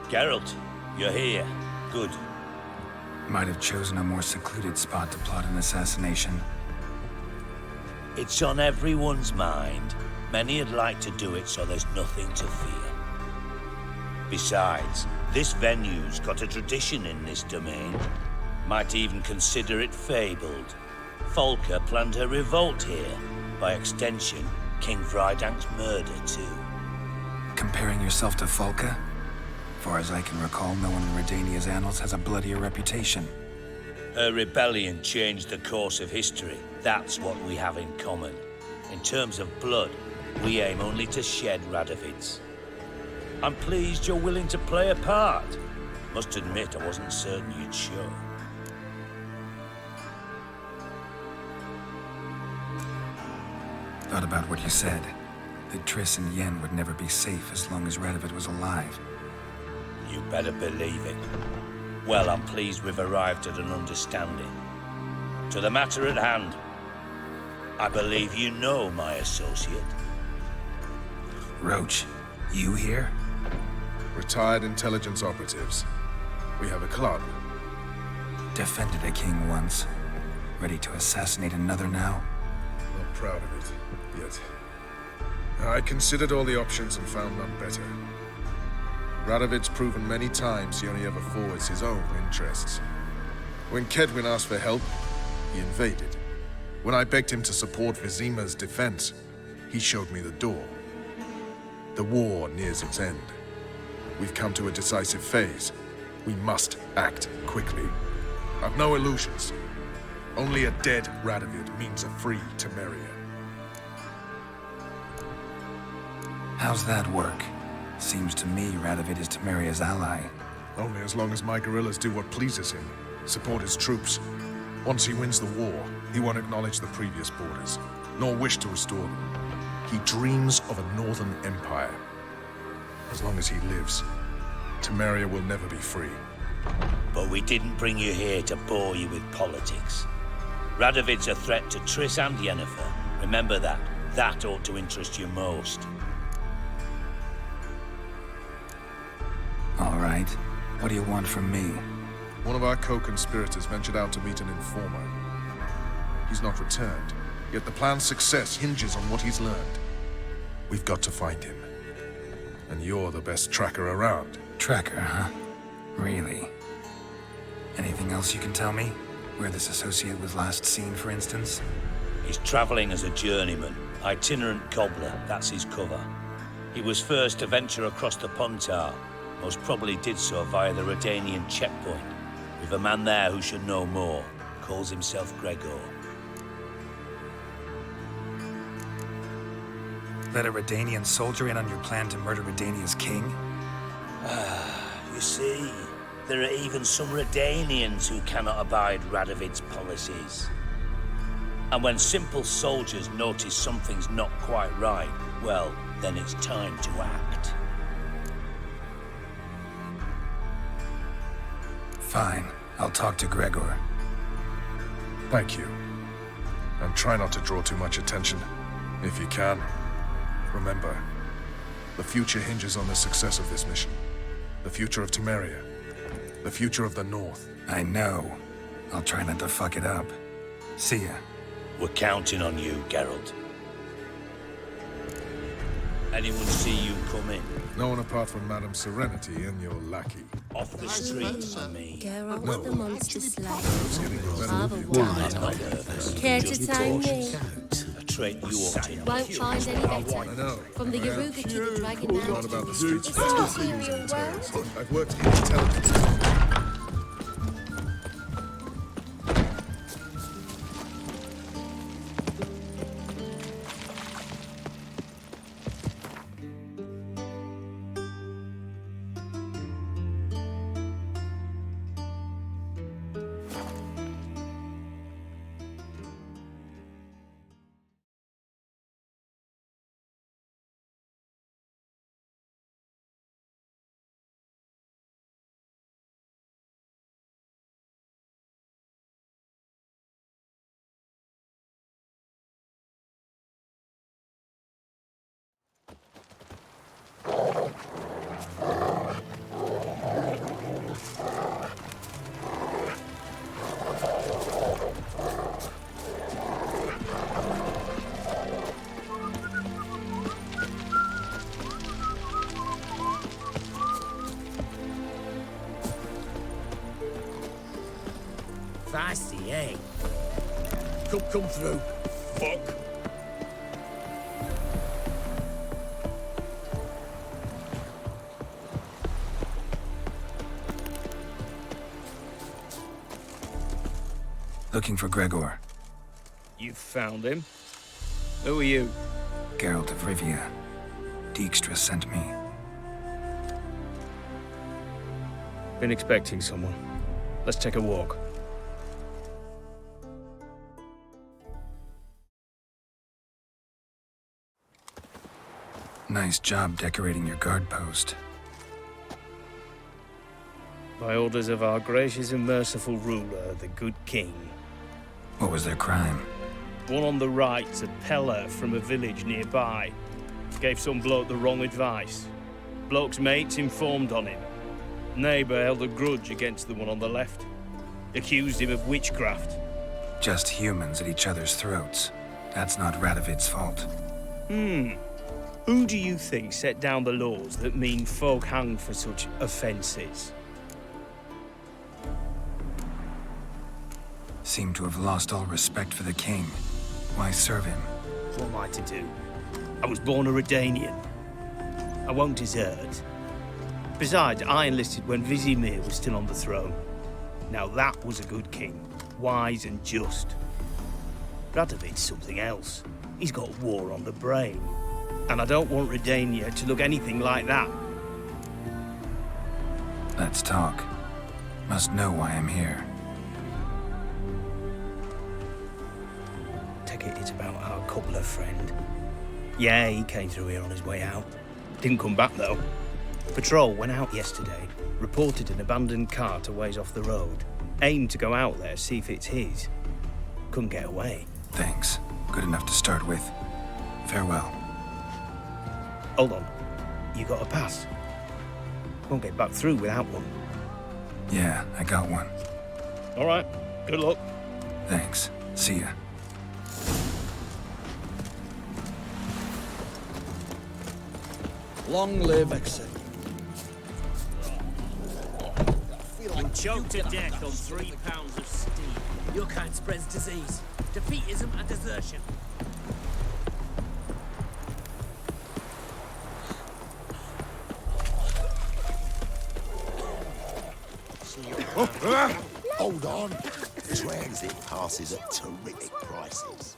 Geralt, you're here. Good. Might have chosen a more secluded spot to plot an assassination. It's on everyone's mind. Many would like to do it, so there's nothing to fear. Besides, this venue's got a tradition in this domain. Might even consider it fabled. Folka planned her revolt here. By extension, King Vrydank's murder, too. Comparing yourself to Folka? Far as I can recall, no one in Redania's annals has a bloodier reputation. Her rebellion changed the course of history. That's what we have in common. In terms of blood, we aim only to shed Radovid's. I'm pleased you're willing to play a part. Must admit, I wasn't certain you'd show. Thought about what you said. That Triss and Yen would never be safe as long as Radovid was alive. You better believe it. Well, I'm pleased we've arrived at an understanding. To the matter at hand, I believe you know my associate. Roach, you here? Retired intelligence operatives. We have a club. Defended a king once. Ready to assassinate another now? Not proud of it, yet. I considered all the options and found none better. Radovid's proven many times he only ever forwards his own interests. When Kedwin asked for help, he invaded. When I begged him to support Vizima's defense, he showed me the door. The war nears its end. We've come to a decisive phase. We must act quickly. I've no illusions. Only a dead Radovid means a free Temeria. How's that work? Seems to me Radovid is Temeria's ally. Only as long as my guerrillas do what pleases him. Support his troops. Once he wins the war, he won't acknowledge the previous borders, nor wish to restore them. He dreams of a northern empire. As long as he lives, Temeria will never be free. But we didn't bring you here to bore you with politics. Radovid's a threat to Triss and Yennefer. Remember that. That ought to interest you most. All right. What do you want from me? One of our co-conspirators ventured out to meet an informer. He's not returned, yet the plan's success hinges on what he's learned. We've got to find him. And you're the best tracker around. Tracker, huh? Really? Anything else you can tell me? Where this associate was last seen, for instance? He's travelling as a journeyman, itinerant cobbler, that's his cover. He was first to venture across the Pontar, most probably did so via the Redanian checkpoint, with a man there who should know more, calls himself Gregor. Let a Redanian soldier in on your plan to murder Redania's king? You see, there are even some Redanians who cannot abide Radovid's policies. And when simple soldiers notice something's not quite right, well, then it's time to act. Fine. I'll talk to Gregor. Thank you. And try not to draw too much attention. If you can, remember, the future hinges on the success of this mission. The future of Temeria. The future of the North. I know. I'll try not to fuck it up. See ya. We're counting on you, Geralt. Anyone see you come in? No one apart from Madame Serenity and your lackey. Off the street, I mean. Geralt No. the monster slayer. Father Otherwise. I'm not nervous. Care to Just time me? cautious. A trait you ought to know. Won't find any better. I know. From the I am. Yaruga to the Dragon Not Mountain. about the streets. It's an imperial world. I've worked in intelligence. Feisty, eh? Come through. Fuck. Looking for Gregor. You found him? Who are you? Geralt of Rivia. Dijkstra sent me. Been expecting someone. Let's take a walk. Nice job decorating your guard post. By orders of our gracious and merciful ruler, the good king. What was their crime? One on the right's a peller from a village nearby. Gave some bloke the wrong advice. Bloke's mates informed on him. Neighbour held a grudge against the one on the left. Accused him of witchcraft. Just humans at each other's throats. That's not Radovid's fault. Who do you think set down the laws that mean folk hang for such offences? Seem to have lost all respect for the king. Why serve him? What am I to do? I was born a Redanian. I won't desert. Besides, I enlisted when Vizimir was still on the throne. Now that was a good king, wise and just. Radovid's something else. He's got war on the brain. And I don't want Redania to look anything like that. Let's talk. Must know why I'm here. Take it it's about our cobbler friend. Yeah, he came through here on his way out. Didn't come back, though. Patrol went out yesterday, reported an abandoned cart a ways off the road. Aimed to go out there, see if it's his. Couldn't get away. Thanks. Good enough to start with. Farewell. Hold on. You got a pass? Won't get back through without one. Yeah, I got one. All right. Good luck. Thanks. See ya. Long live Exit. I'm choked to death on 3 pounds of steam. Your kind spreads disease, defeatism and desertion. Hold on. Transit passes at terrific prices.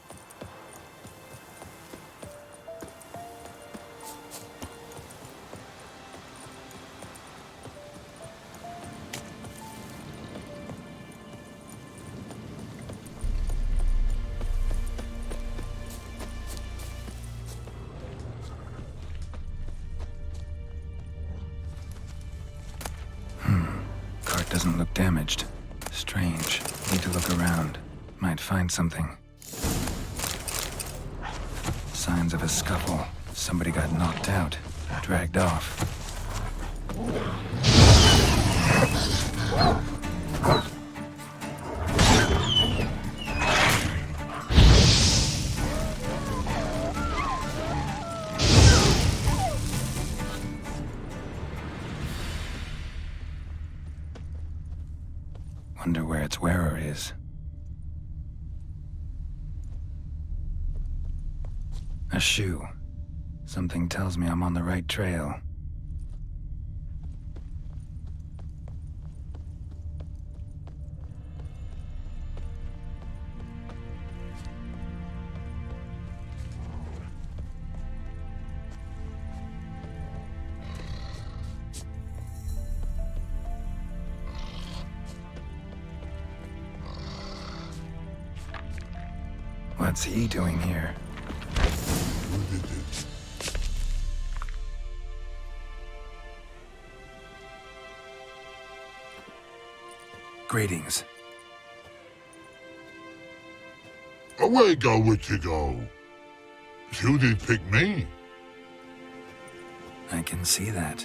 Cart doesn't look damaged. Strange. Need to look around. Might find something. Signs of a scuffle. Somebody got knocked out. Dragged off. Wonder where its wearer is. A shoe. Something tells me I'm on the right trail. What's he doing here? Greetings. Away go, witchy go. You did pick me. I can see that.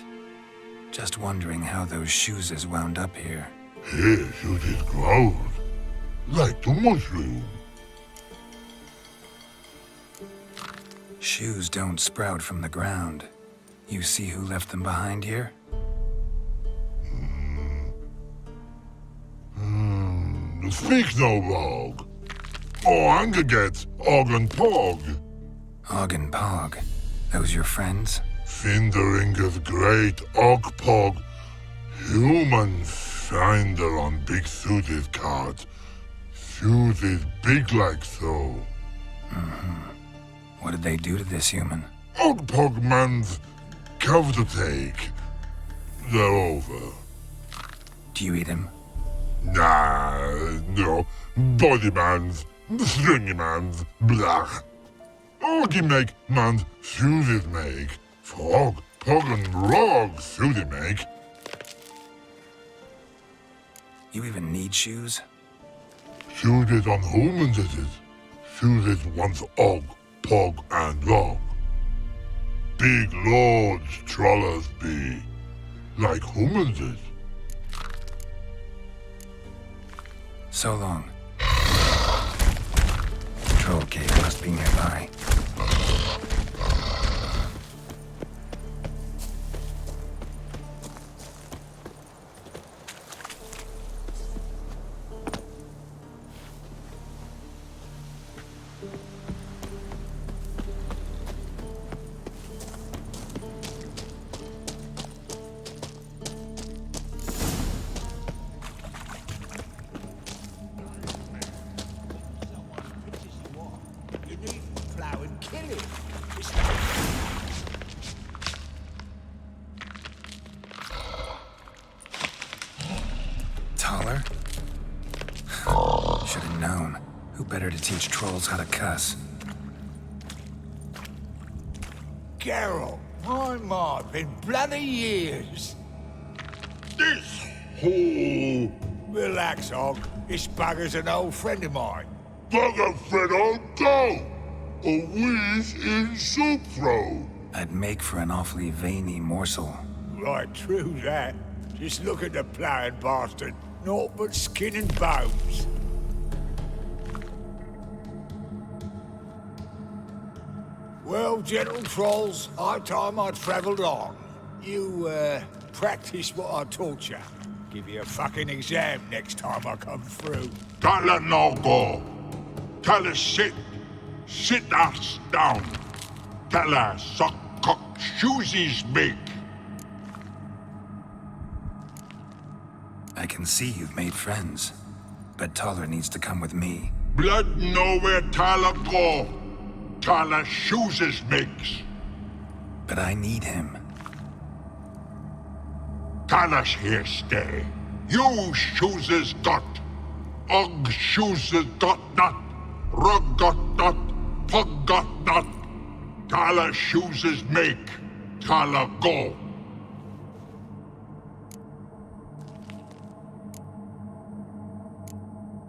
Just wondering how those shoes is wound up here. Here, you did grow. Like the mushroom. Shoes don't sprout from the ground. You see who left them behind here? Speak no log. Oh, anger get Og and Pog. Og and Pog. Those your friends? Finderinger's great Og Pog. Human finder on big suited cart. Suited big like so. What did they do to this human? Og Pog man's cover to take. They're over. Do you eat him? Nah, no. Body man's, stringy man's, blah. Oggy make man's suited make. Frog, Pog and Rog suited make. You even need shoes? Suited on humans it is. Suited once Og, Pog and Rog. Big lords trollers be. Like humans is. So long. Troll cave must be nearby. Taller? Should have known. Who better to teach trolls how to cuss? Geralt, my, been bloody years. This whole... Relax, Og. This bugger's an old friend of mine. Bugger friend on go! A wheeze in soup throw. I'd make for an awfully veiny morsel. Right, true that. Just look at the ploughing bastard. Naught but skin and bones. Well, gentle trolls, high time I travelled on. You, practice what I taught you. Give you a fucking exam next time I come through. Tell her no go. Tell her sit. Sit ass down. Tell her suck cock shoesies make. I can see you've made friends, but Taller needs to come with me. Blood nowhere Taller go. Taller shoeses makes. But I need him. Taller's here stay. You shoeses got. Og shoeses got not. Rug got not. Pug got not. Taller shoeses make. Taller go.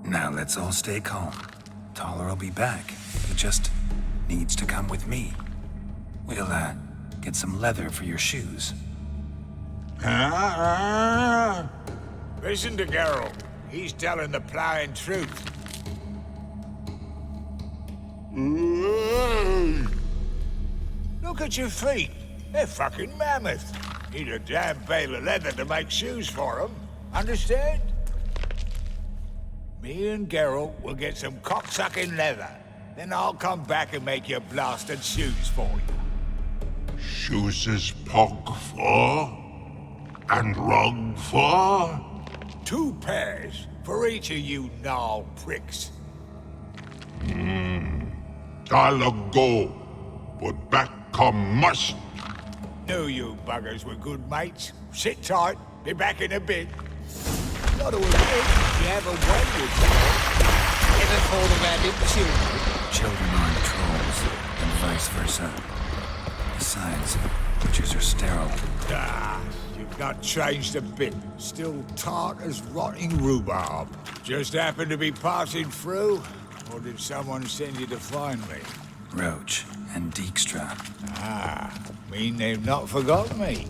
Now let's all stay calm. Taller will be back. He just needs to come with me. We'll, get some leather for your shoes. Listen to Geralt. He's telling the plain truth. Look at your feet. They're fucking mammoth. Need a damn bale of leather to make shoes for them. Understand? Me and Geralt will get some cocksucking leather. Then I'll come back and make your blasted shoes for you. Shoeses pog for? And rug for? 2 pairs for each of you gnarled pricks. Taller go. But back come must. Knew you buggers were good mates. Sit tight. Be back in a bit. Got to admit, you have a way with that. Ever thought about it, children? Children aren't trolls, and vice versa. Besides, witches are sterile. You've not changed a bit. Still tart as rotting rhubarb. Just happened to be passing through? Or did someone send you to find me? Roach and Dijkstra. Mean they've not forgotten me.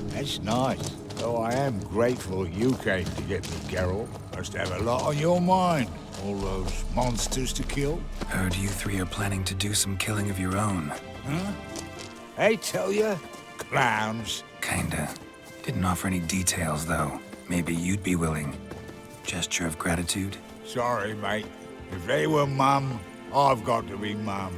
That's nice. Though I am grateful you came to get me, Geralt. Must have a lot on your mind. All those monsters to kill. Heard you 3 are planning to do some killing of your own. Huh? I tell you, clowns. Kinda. Didn't offer any details, though. Maybe you'd be willing. Gesture of gratitude? Sorry, mate. If they were mum, I've got to be mum.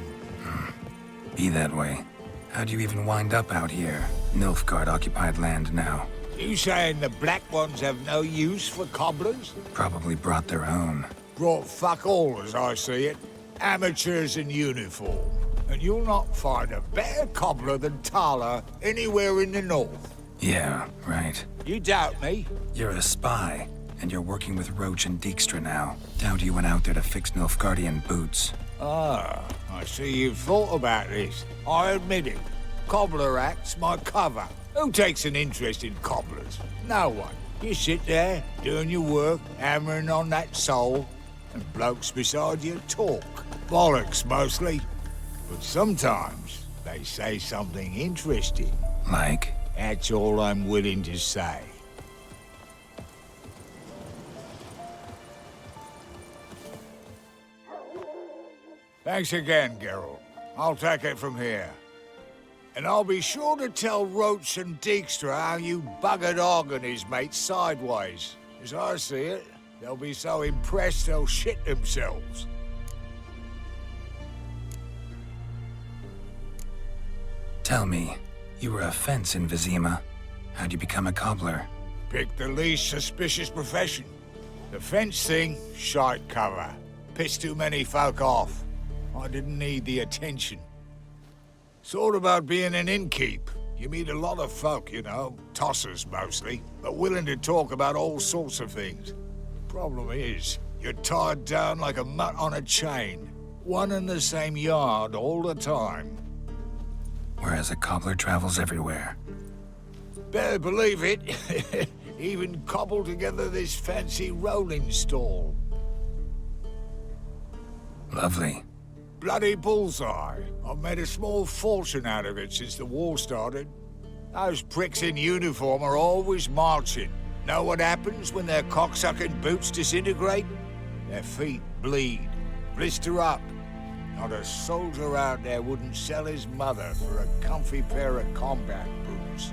Be that way. How'd you even wind up out here? Nilfgaard-occupied land now. You saying the Black Ones have no use for cobblers? Probably brought their own. Brought fuck all, as I see it. Amateurs in uniform. And you'll not find a better cobbler than Taller anywhere in the north. Yeah, right. You doubt me? You're a spy, and you're working with Roach and Dijkstra now. Doubt you went out there to fix Nilfgaardian boots. I see you've thought about this. I admit it. Cobbler act's my cover. Who takes an interest in cobblers? No one. You sit there, doing your work, hammering on that sole, and blokes beside you talk. Bollocks, mostly. But sometimes they say something interesting. Like? That's all I'm willing to say. Thanks again, Geralt. I'll take it from here. And I'll be sure to tell Roach and Dijkstra how you buggered Og and his mates sideways. As I see it, they'll be so impressed they'll shit themselves. Tell me, you were a fence in Vizima. How'd you become a cobbler? Picked the least suspicious profession. The fence thing, shite cover. Pissed too many folk off. I didn't need the attention. Sort about being an innkeep. You meet a lot of folk, you know, tossers mostly, but willing to talk about all sorts of things. Problem is, you're tied down like a mutt on a chain. One and the same yard all the time. Whereas a cobbler travels everywhere. Better believe it. Even cobbled together this fancy rolling stall. Lovely. Bloody bullseye. I've made a small fortune out of it since the war started. Those pricks in uniform are always marching. Know what happens when their cocksucking boots disintegrate? Their feet bleed, blister up. Not a soldier out there wouldn't sell his mother for a comfy pair of combat boots.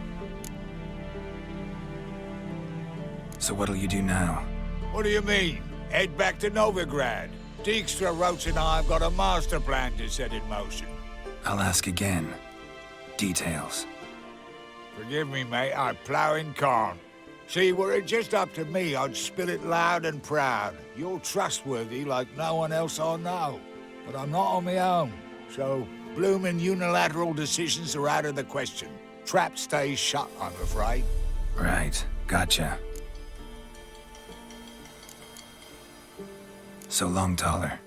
So what'll you do now? What do you mean? Head back to Novigrad. Dijkstra, Roach and I have got a master plan to set in motion. I'll ask again. Details. Forgive me, mate, I ploughing can't. See, were it just up to me, I'd spill it loud and proud. You're trustworthy like no one else I know. But I'm not on my own, so bloomin' unilateral decisions are out of the question. Trap stays shut, I'm afraid. Right, gotcha. So long, Taller,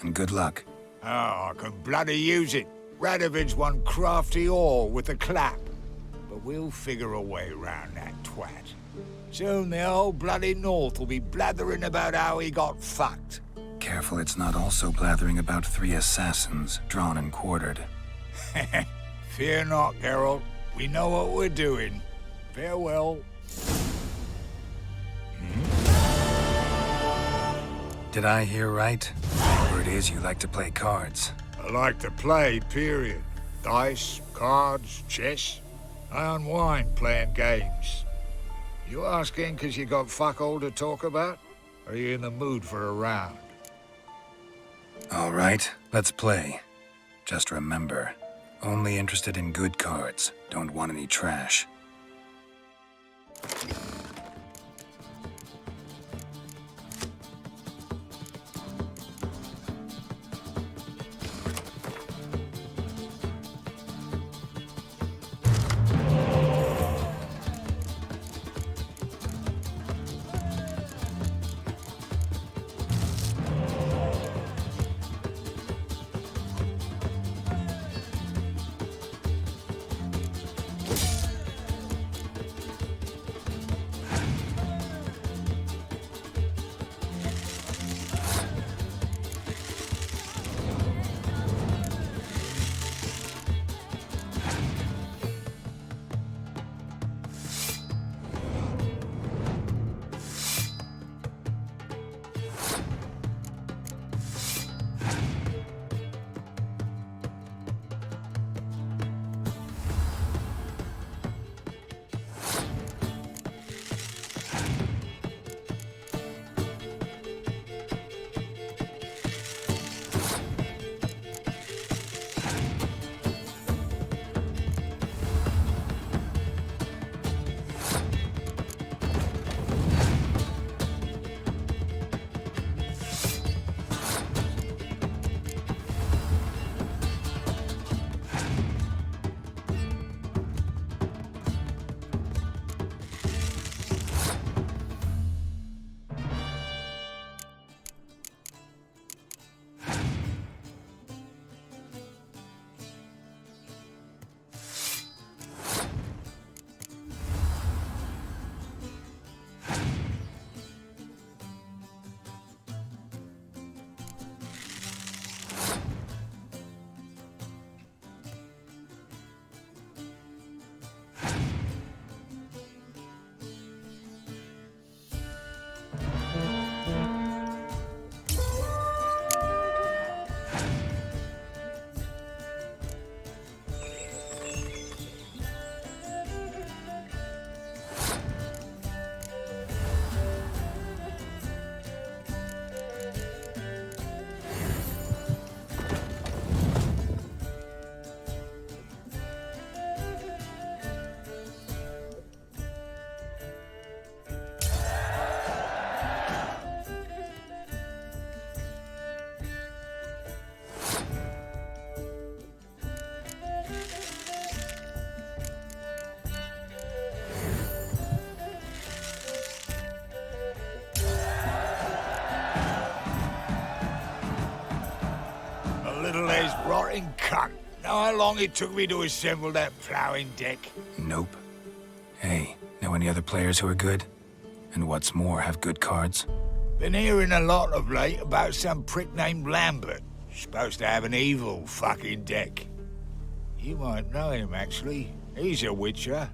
and good luck. Oh, I can bloody use it. Radovid's one crafty ore with a clap. But we'll figure a way round that twat. Soon the whole bloody North will be blathering about how he got fucked. Careful it's not also blathering about 3 assassins, drawn and quartered. Fear not, Geralt. We know what we're doing. Farewell. Did I hear right? Word is you like to play cards. I like to play, period. Dice, cards, chess. I unwind playing games. You asking because you got fuck all to talk about? Or are you in the mood for a round? All right, let's play. Just remember, only interested in good cards. Don't want any trash. Little-aged rotting cunt. Know how long it took me to assemble that ploughing deck? Nope. Hey, know any other players who are good? And what's more, have good cards? Been hearing a lot of late about some prick named Lambert. Supposed to have an evil fucking deck. You might know him, actually. He's a witcher.